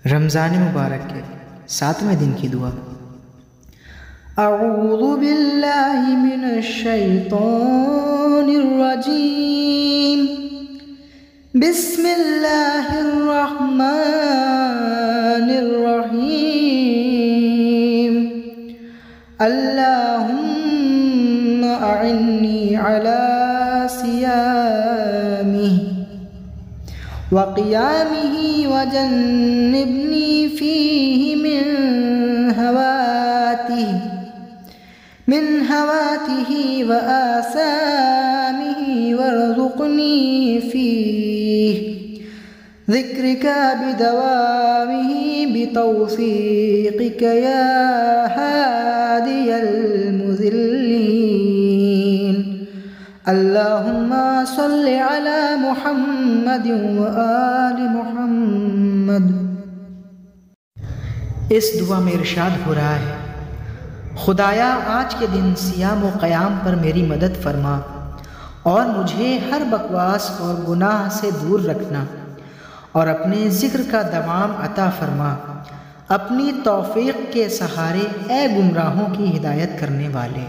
رمضان مبارک کے 7ویں دن کی دعا۔ اعوذ باللہ من الشیطان الرجیم، بسم اللہ الرحمن الرحیم، اللہم اعنی علی صیامہ وقیامہ وجنبنی فیہ من ہواتہ وآثامہ وارزقنی فیہ ذکرک بدوامہ بتوفیقک یا ہادی المذلین، اللہم صل علی محمد وآل محمد۔ اس دعا میں ارشاد ہو رہا ہے، خدایا آج کے دن صیام و قیام پر میری مدد فرما اور مجھے ہر بکواس اور گناہ سے دور رکھنا، اور اپنے ذکر کا دوام عطا فرما، اپنی توفیق کے سہارے اے گمراہوں کی ہدایت کرنے والے۔